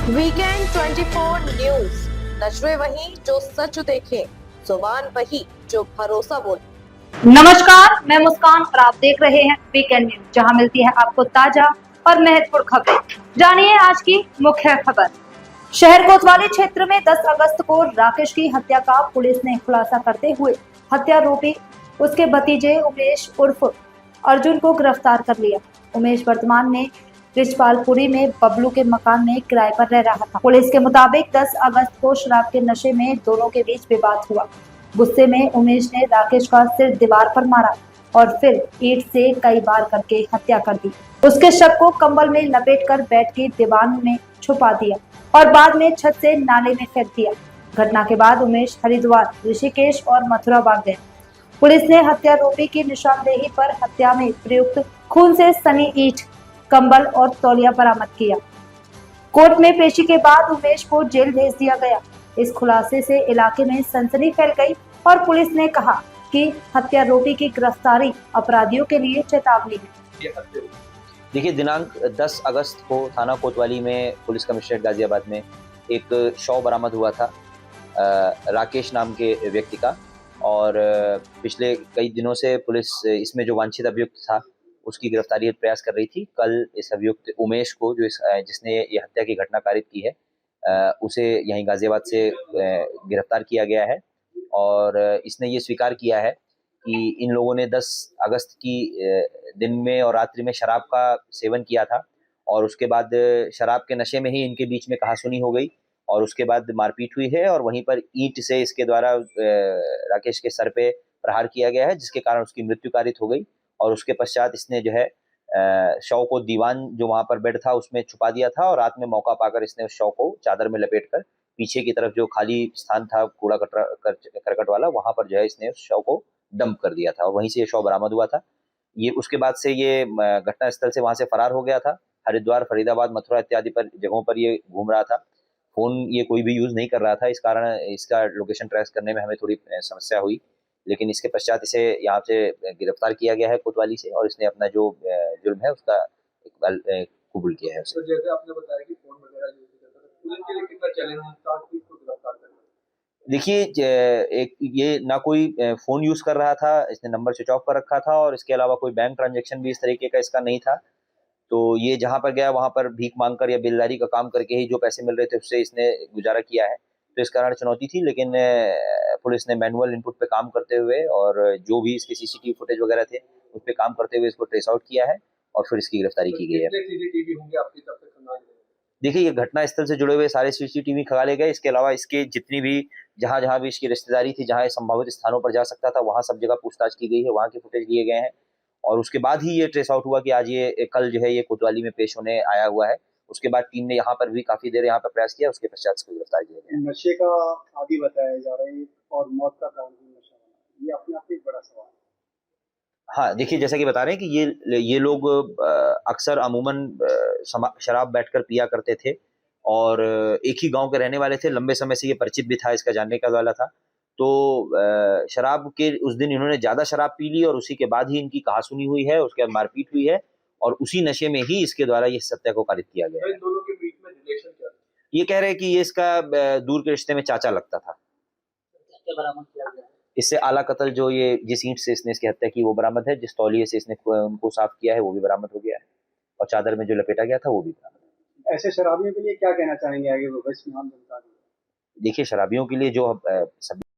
Weekend 24 news, नजरे वही जो सच देखे, जुबान वही जो भरोसा बोले। नमस्कार, मैं मुस्कान और आप देख रहे हैं वीकेंड न्यूज, जहां मिलती है आपको ताजा और महत्वपूर्ण खबरें। जानिए आज की मुख्य खबर। शहर कोतवाली क्षेत्र में 10 अगस्त को राकेश की हत्या का पुलिस ने खुलासा करते हुए हत्यारोपी उसके भतीजे उमेश उर्फ अर्जुन को गिरफ्तार कर लिया। उमेश वर्तमान में रिजपालपुरी में बबलू के मकान में किराए पर रह रहा था। पुलिस के मुताबिक 10 अगस्त को शराब के नशे में दोनों के बीच विवाद हुआ। गुस्से में उमेश ने राकेश का सिर दीवार पर मारा और फिर ईंट से कई बार करके हत्या कर दी। उसके शव को कंबल में लपेटकर बेड की दीवार में छुपा दिया और बाद में छत से नाले में फेंक दिया। घटना के बाद उमेश हरिद्वार, ऋषिकेश और मथुरा भाग गए। पुलिस ने हत्यारोपी की निशानदेही पर हत्या में प्रयुक्त खून से सनी ईंट, कंबल और तौलिया बरामद किया। कोर्ट में पेशी के बाद उमेश को जेल भेज दिया गया। इस खुलासे से इलाके में सनसनी फैल गई और पुलिस ने कहा कि हत्यारोपी की गिरफ्तारी अपराधियों के लिए चेतावनी है। देखिए, दिनांक 10 अगस्त को थाना कोतवाली में पुलिस कमिश्नरेट गाजियाबाद में एक शव बरामद हुआ था राकेश नाम के व्यक्ति का। और पिछले कई दिनों से पुलिस इसमें जो वांछित अभियुक्त था उसकी गिरफ्तारी का प्रयास कर रही थी। कल इस अभियुक्त उमेश को जिसने ये हत्या की घटना कारित की है उसे यहीं गाजियाबाद से गिरफ्तार किया गया है। और इसने ये स्वीकार किया है कि इन लोगों ने 10 अगस्त की दिन में और रात्रि में शराब का सेवन किया था और उसके बाद शराब के नशे में ही इनके बीच में कहासुनी हो गई और उसके बाद मारपीट हुई है और वहीं पर ईंट से इसके द्वारा राकेश के सर पे प्रहार किया गया है, जिसके कारण उसकी मृत्यु कारित हो गई। और उसके पश्चात इसने जो है शव को दीवान जो वहां पर बेड था उसमें छुपा दिया था और रात में मौका पाकर इसने उस शव को चादर में लपेटकर पीछे की तरफ जो खाली स्थान था कूड़ा करकट वाला, वहां पर जो है इसने उस शव को डंप कर दिया था और वहीं से ये शव बरामद हुआ था। ये उसके बाद से ये घटना स्थल से वहां से फरार हो गया था। हरिद्वार, फरीदाबाद, मथुरा इत्यादि पर जगहों पर ये घूम रहा था। फोन ये कोई भी यूज नहीं कर रहा था, इस कारण इसका लोकेशन ट्रेस करने में हमें थोड़ी समस्या हुई। लेकिन इसके पश्चात इसे यहाँ से गिरफ्तार किया गया है कोतवाली से और इसने अपना जो जुर्म है उसका इकबाल कबूल किया है उसे। तो जैसे आपने बताया कि फोन वगैरह यूज करता था, पुलिस के लिए कितना चैलेंज था इसको गिरफ्तार करना? देखिए, एक ये ना कोई फ़ोन यूज़ कर रहा था, इसने नंबर स्विच ऑफ कर रखा था और इसके अलावा कोई बैंक ट्रांज़ैक्शन भी इस तरीके का इसका नहीं था। तो ये जहाँ पर गया वहाँ पर भीख माँगकर या बेलदारी का काम करके ही जो पैसे मिल रहे थे उससे इसने गुज़ारा किया है। तो इस कारण चुनौती थी, लेकिन पुलिस ने मैनुअल इनपुट पे काम करते हुए और जो भी इसके सीसीटीवी फुटेज वगैरह थे, उस पे काम करते हुए इसको ट्रेस आउट किया है और फिर इसकी गिरफ्तारी की गई है। कितने सीसीटीवी होंगे आपकी तरफ से खंगाल में? देखिए, ये घटना स्थल से जुड़े हुए सारे सीसीटीवी खंगाले गए। इसके अलावा इसके जितनी भी जहाँ-जहाँ भी इसकी रिश्तेदारी थी, जहाँ ये संभावित स्थानों पर जा सकता था, वहाँ सब जगह पूछताछ की गई है, वहाँ के फुटेज लिए गए हैं। और उसके बाद ही ये ट्रेस आउट हुआ कि आज ये कल जो है ये कोतवाली में पेश होने आया हुआ है। उसके बाद टीम ने यहाँ पर भी काफ़ी देर यहाँ पर प्रयास किया, उसके पश्चात इसको गिरफ्तार किया गया। नशे का आदी बताया जा रहा है और मौत का कारण भी नशा बना, ये अपने आप में एक बड़ा सवाल है। हाँ, देखिए, जैसा कि बता रहे हैं कि ये लोग अक्सर अमूमन शराब बैठकर पिया करते थे और एक ही गाँव के रहने वाले थे। लंबे समय से ये परिचित भी था, इसका जानने का वाला था। तो शराब के उस दिन इन्होंने ज़्यादा शराब पी ली और उसी के बाद ही इनकी कहासुनी हुई है, उसके बाद मारपीट हुई है और उसी नशे में ही इसके द्वारा ये हत्या को कारित किया गया तो है। इन दोनों के बीच में रिलेशन क्या था? ये कह रहे हैं कि ये इसका दूर के रिश्ते में चाचा लगता था। क्या बरामद किया गया है? इससे आला कत्ल जो ये जिस ईंट से इसने इसकी हत्या की वो बरामद है, जिस तौलिए से इसने उनको साफ किया है वो भी बरामद हो गया है और चादर में जो लपेटा गया था वो भी बरामद है। ऐसे शराबियों के लिए क्या कहना चाहेंगे आगे भविष्य में हम जनता को? देखिए, शराबियों के लिए जो सब